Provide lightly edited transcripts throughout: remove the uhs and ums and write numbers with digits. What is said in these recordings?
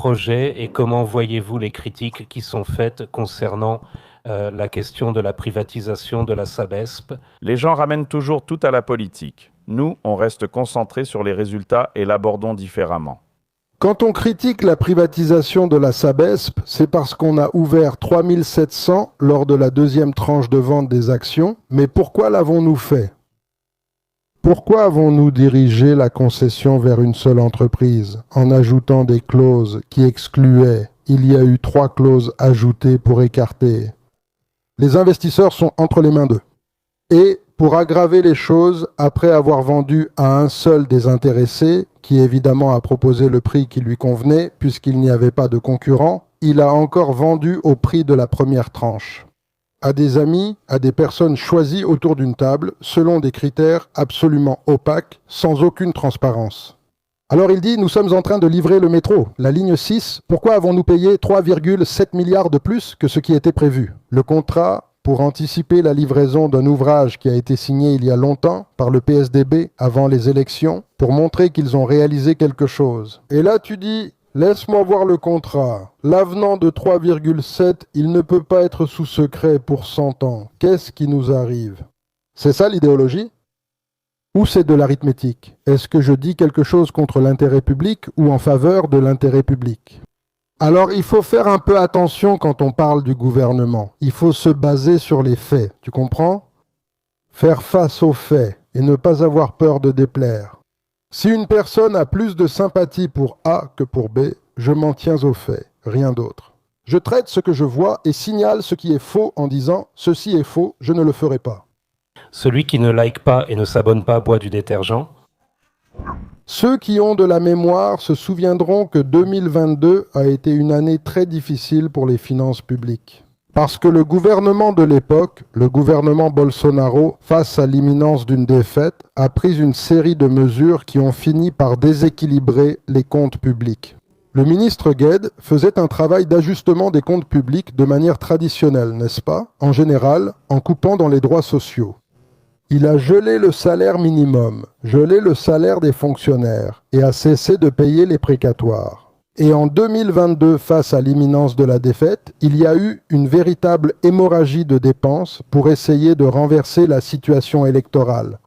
projet et comment voyez-vous les critiques qui sont faites concernant la question de la privatisation de la Sabesp? Les gens ramènent toujours tout à la politique. Nous, on reste concentrés sur les résultats et l'abordons différemment. Quand on critique la privatisation de la Sabesp, c'est parce qu'on a ouvert 3700 lors de la deuxième tranche de vente des actions. Mais pourquoi l'avons-nous fait ? Pourquoi avons-nous dirigé la concession vers une seule entreprise en ajoutant des clauses qui excluaient ? Il y a eu 3 clauses ajoutées pour écarter. Les investisseurs sont entre les mains d'eux. Et pour aggraver les choses, après avoir vendu à un seul des intéressés, qui évidemment a proposé le prix qui lui convenait, puisqu'il n'y avait pas de concurrent, il a encore vendu au prix de la première tranche. À des amis, à des personnes choisies autour d'une table, selon des critères absolument opaques, sans aucune transparence. Alors il dit, nous sommes en train de livrer le métro, la ligne 6, pourquoi avons-nous payé 3,7 milliards de plus que ce qui était prévu ? Le contrat pour anticiper la livraison d'un ouvrage qui a été signé il y a longtemps par le PSDB avant les élections pour montrer qu'ils ont réalisé quelque chose. Et là tu dis, laisse-moi voir le contrat. L'avenant de 3,7, il ne peut pas être sous secret pour 100 ans. Qu'est-ce qui nous arrive ? C'est ça l'idéologie ? Ou c'est de l'arithmétique ? Est-ce que je dis quelque chose contre l'intérêt public ou en faveur de l'intérêt public ? Alors, il faut faire un peu attention quand on parle du gouvernement. Il faut se baser sur les faits, tu comprends ? Faire face aux faits et ne pas avoir peur de déplaire. Si une personne a plus de sympathie pour A que pour B, je m'en tiens aux faits, rien d'autre. Je traite ce que je vois et signale ce qui est faux en disant « ceci est faux, je ne le ferai pas ». Celui qui ne like pas et ne s'abonne pas boit du détergent. Ceux qui ont de la mémoire se souviendront que 2022 a été une année très difficile pour les finances publiques. Parce que le gouvernement de l'époque, le gouvernement Bolsonaro, face à l'imminence d'une défaite, a pris une série de mesures qui ont fini par déséquilibrer les comptes publics. Le ministre Guedes faisait un travail d'ajustement des comptes publics de manière traditionnelle, n'est-ce pas ? En général, en coupant dans les droits sociaux. Il a gelé le salaire minimum, gelé le salaire des fonctionnaires et a cessé de payer les précatoires. Et en 2022, face à l'imminence de la défaite, il y a eu une véritable hémorragie de dépenses pour essayer de renverser la situation électorale.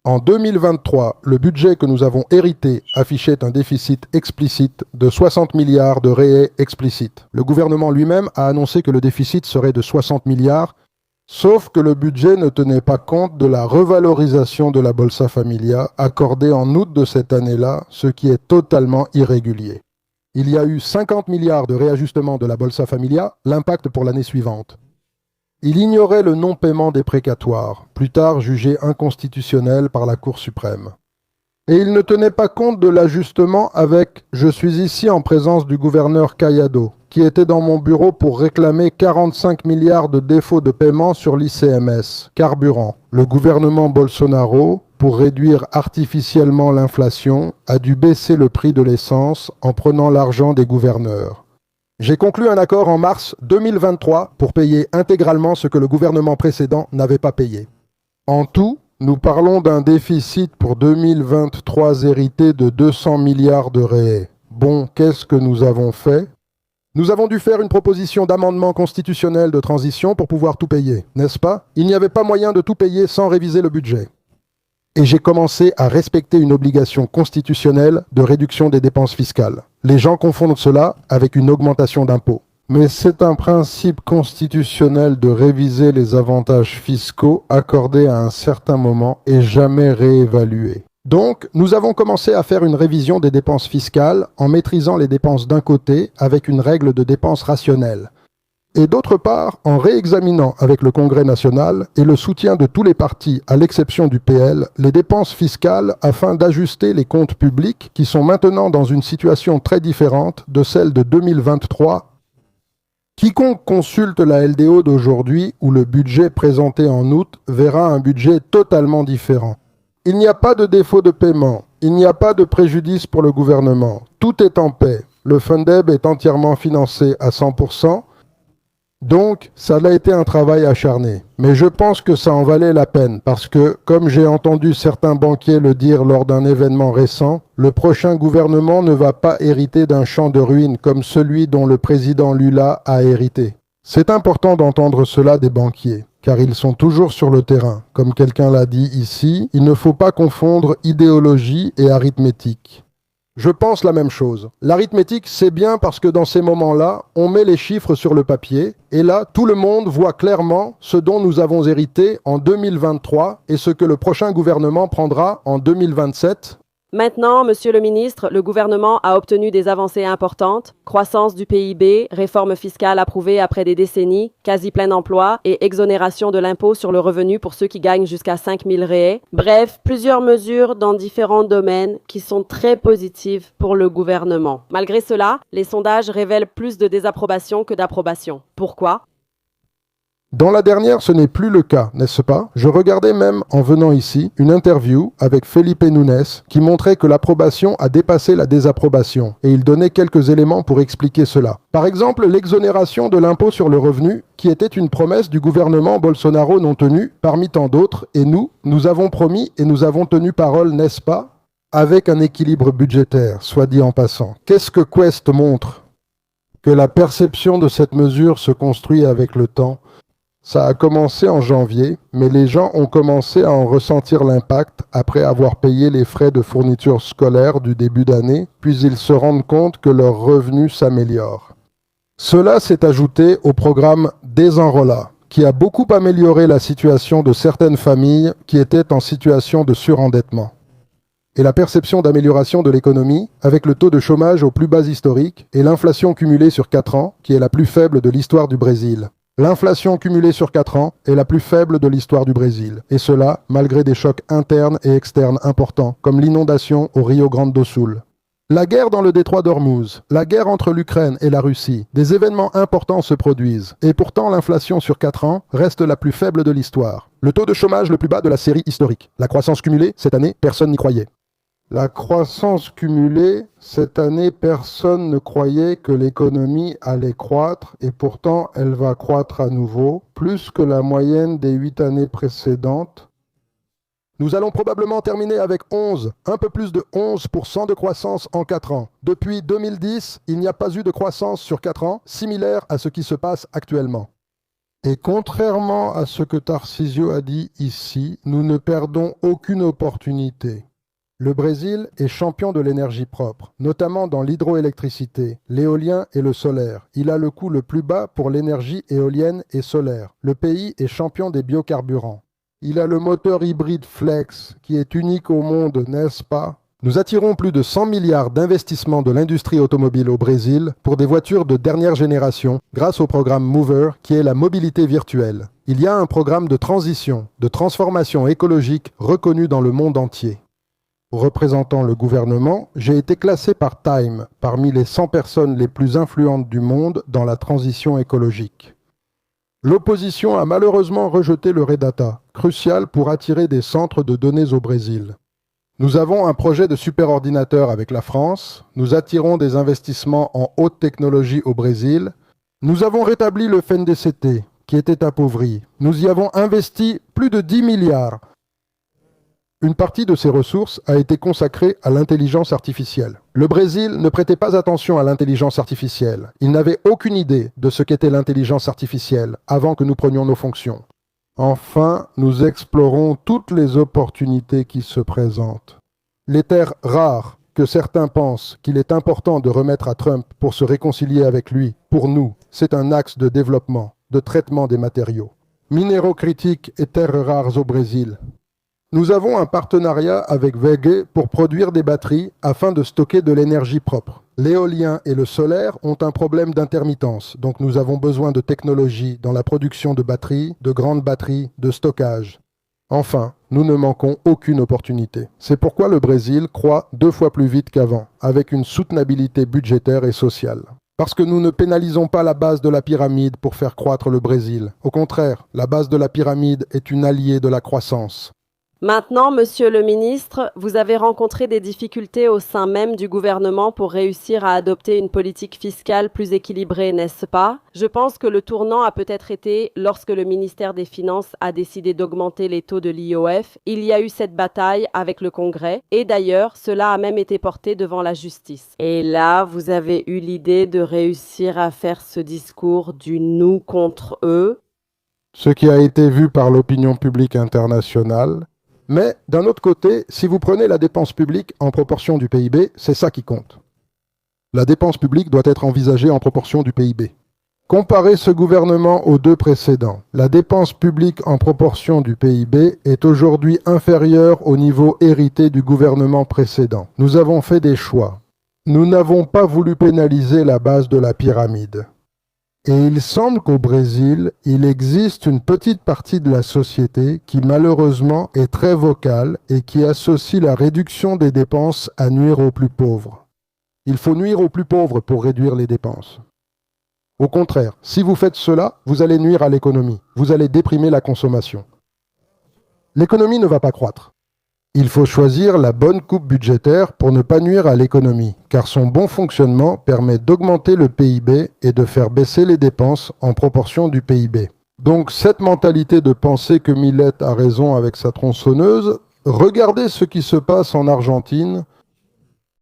En 2023, le budget que nous avons hérité affichait un déficit explicite de 60 milliards de réels explicites. Le gouvernement lui-même a annoncé que le déficit serait de 60 milliards, sauf que le budget ne tenait pas compte de la revalorisation de la Bolsa Familia accordée en août de cette année-là, ce qui est totalement irrégulier. Il y a eu 50 milliards de réajustement de la Bolsa Familia, l'impact pour l'année suivante. Il ignorait le non-paiement des précatoires, plus tard jugé inconstitutionnel par la Cour suprême. Et il ne tenait pas compte de l'ajustement avec « Je suis ici en présence du gouverneur Caiado », qui était dans mon bureau pour réclamer 45 milliards de défauts de paiement sur l'ICMS, carburant. Le gouvernement Bolsonaro, pour réduire artificiellement l'inflation, a dû baisser le prix de l'essence en prenant l'argent des gouverneurs. J'ai conclu un accord en mars 2023 pour payer intégralement ce que le gouvernement précédent n'avait pas payé. En tout, nous parlons d'un déficit pour 2023 hérité de 200 milliards de réels. Bon, qu'est-ce que nous avons fait ? Nous avons dû faire une proposition d'amendement constitutionnel de transition pour pouvoir tout payer, n'est-ce pas ? Il n'y avait pas moyen de tout payer sans réviser le budget. Et j'ai commencé à respecter une obligation constitutionnelle de réduction des dépenses fiscales. Les gens confondent cela avec une augmentation d'impôts. Mais c'est un principe constitutionnel de réviser les avantages fiscaux accordés à un certain moment et jamais réévalués. Donc, nous avons commencé à faire une révision des dépenses fiscales en maîtrisant les dépenses d'un côté avec une règle de dépenses rationnelle. Et d'autre part, en réexaminant avec le Congrès national et le soutien de tous les partis, à l'exception du PL, les dépenses fiscales afin d'ajuster les comptes publics qui sont maintenant dans une situation très différente de celle de 2023. Quiconque consulte la LDO d'aujourd'hui ou le budget présenté en août verra un budget totalement différent. Il n'y a pas de défaut de paiement, il n'y a pas de préjudice pour le gouvernement. Tout est en paix. Le Fundeb est entièrement financé à 100%. Donc, ça a été un travail acharné. Mais je pense que ça en valait la peine parce que, comme j'ai entendu certains banquiers le dire lors d'un événement récent, le prochain gouvernement ne va pas hériter d'un champ de ruines comme celui dont le président Lula a hérité. C'est important d'entendre cela des banquiers, car ils sont toujours sur le terrain. Comme quelqu'un l'a dit ici, il ne faut pas confondre idéologie et arithmétique. Je pense la même chose. L'arithmétique, c'est bien parce que dans ces moments-là, on met les chiffres sur le papier, et là, tout le monde voit clairement ce dont nous avons hérité en 2023 et ce que le prochain gouvernement prendra en 2027. Maintenant, Monsieur le ministre, le gouvernement a obtenu des avancées importantes, croissance du PIB, réforme fiscale approuvée après des décennies, quasi plein emploi et exonération de l'impôt sur le revenu pour ceux qui gagnent jusqu'à 5 000 réais. Bref, plusieurs mesures dans différents domaines qui sont très positives pour le gouvernement. Malgré cela, les sondages révèlent plus de désapprobation que d'approbation. Pourquoi ? Dans la dernière, ce n'est plus le cas, n'est-ce pas? Je regardais même, en venant ici, une interview avec Felipe Nunes qui montrait que l'approbation a dépassé la désapprobation, et il donnait quelques éléments pour expliquer cela. Par exemple, l'exonération de l'impôt sur le revenu, qui était une promesse du gouvernement Bolsonaro non tenue, parmi tant d'autres, et nous avons promis et nous avons tenu parole, n'est-ce pas? Avec un équilibre budgétaire, soit dit en passant. Qu'est-ce que Quest montre? Que la perception de cette mesure se construit avec le temps. Ça a commencé en janvier, mais les gens ont commencé à en ressentir l'impact après avoir payé les frais de fourniture scolaire du début d'année, puis ils se rendent compte que leurs revenus s'améliorent. Cela s'est ajouté au programme Desenrola, qui a beaucoup amélioré la situation de certaines familles qui étaient en situation de surendettement. Et la perception d'amélioration de l'économie, avec le taux de chômage au plus bas historique et l'inflation cumulée sur 4 ans, qui est la plus faible de l'histoire du Brésil. L'inflation cumulée sur 4 ans est la plus faible de l'histoire du Brésil, et cela malgré des chocs internes et externes importants, comme l'inondation au Rio Grande do Sul. La guerre dans le détroit d'Ormuz, la guerre entre l'Ukraine et la Russie, des événements importants se produisent, et pourtant l'inflation sur 4 ans reste la plus faible de l'histoire. Le taux de chômage le plus bas de la série historique. La croissance cumulée, cette année, personne n'y croyait. La croissance cumulée, cette année, personne ne croyait que l'économie allait croître et pourtant elle va croître à nouveau, plus que la moyenne des 8 années précédentes. Nous allons probablement terminer avec un peu plus de 11% de croissance en 4 ans. Depuis 2010, il n'y a pas eu de croissance sur 4 ans, similaire à ce qui se passe actuellement. Et contrairement à ce que Tarcísio a dit ici, nous ne perdons aucune opportunité. Le Brésil est champion de l'énergie propre, notamment dans l'hydroélectricité, l'éolien et le solaire. Il a le coût le plus bas pour l'énergie éolienne et solaire. Le pays est champion des biocarburants. Il a le moteur hybride Flex, qui est unique au monde, n'est-ce pas? Nous attirons plus de 100 milliards d'investissements de l'industrie automobile au Brésil pour des voitures de dernière génération grâce au programme Mover, qui est la mobilité virtuelle. Il y a un programme de transition, de transformation écologique reconnu dans le monde entier. Représentant le gouvernement, j'ai été classé par Time parmi les 100 personnes les plus influentes du monde dans la transition écologique. L'opposition a malheureusement rejeté le Redata, crucial pour attirer des centres de données au Brésil. Nous avons un projet de superordinateur avec la France, nous attirons des investissements en haute technologie au Brésil, nous avons rétabli le FNDCT, qui était appauvri, nous y avons investi plus de 10 milliards. Une partie de ces ressources a été consacrée à l'intelligence artificielle. Le Brésil ne prêtait pas attention à l'intelligence artificielle. Il n'avait aucune idée de ce qu'était l'intelligence artificielle avant que nous prenions nos fonctions. Enfin, nous explorons toutes les opportunités qui se présentent. Les terres rares que certains pensent qu'il est important de remettre à Trump pour se réconcilier avec lui, pour nous, c'est un axe de développement, de traitement des matériaux. Minéraux critiques et terres rares au Brésil. Nous avons un partenariat avec WEG pour produire des batteries afin de stocker de l'énergie propre. L'éolien et le solaire ont un problème d'intermittence, donc nous avons besoin de technologies dans la production de batteries, de grandes batteries, de stockage. Enfin, nous ne manquons aucune opportunité. C'est pourquoi le Brésil croît 2 fois plus vite qu'avant, avec une soutenabilité budgétaire et sociale. Parce que nous ne pénalisons pas la base de la pyramide pour faire croître le Brésil. Au contraire, la base de la pyramide est une alliée de la croissance. Maintenant, Monsieur le ministre, vous avez rencontré des difficultés au sein même du gouvernement pour réussir à adopter une politique fiscale plus équilibrée, n'est-ce pas? Je pense que le tournant a peut-être été lorsque le ministère des Finances a décidé d'augmenter les taux de l'IOF. Il y a eu cette bataille avec le Congrès et d'ailleurs, cela a même été porté devant la justice. Et là, vous avez eu l'idée de réussir à faire ce discours du nous contre eux. Ce qui a été vu par l'opinion publique internationale. Mais d'un autre côté, si vous prenez la dépense publique en proportion du PIB, c'est ça qui compte. La dépense publique doit être envisagée en proportion du PIB. Comparez ce gouvernement aux deux précédents. La dépense publique en proportion du PIB est aujourd'hui inférieure au niveau hérité du gouvernement précédent. Nous avons fait des choix. Nous n'avons pas voulu pénaliser la base de la pyramide. Et il semble qu'au Brésil, il existe une petite partie de la société qui malheureusement est très vocale et qui associe la réduction des dépenses à nuire aux plus pauvres. Il faut nuire aux plus pauvres pour réduire les dépenses. Au contraire, si vous faites cela, vous allez nuire à l'économie, vous allez déprimer la consommation. L'économie ne va pas croître. Il faut choisir la bonne coupe budgétaire pour ne pas nuire à l'économie, car son bon fonctionnement permet d'augmenter le PIB et de faire baisser les dépenses en proportion du PIB. Donc cette mentalité de penser que Millet a raison avec sa tronçonneuse, regardez ce qui se passe en Argentine,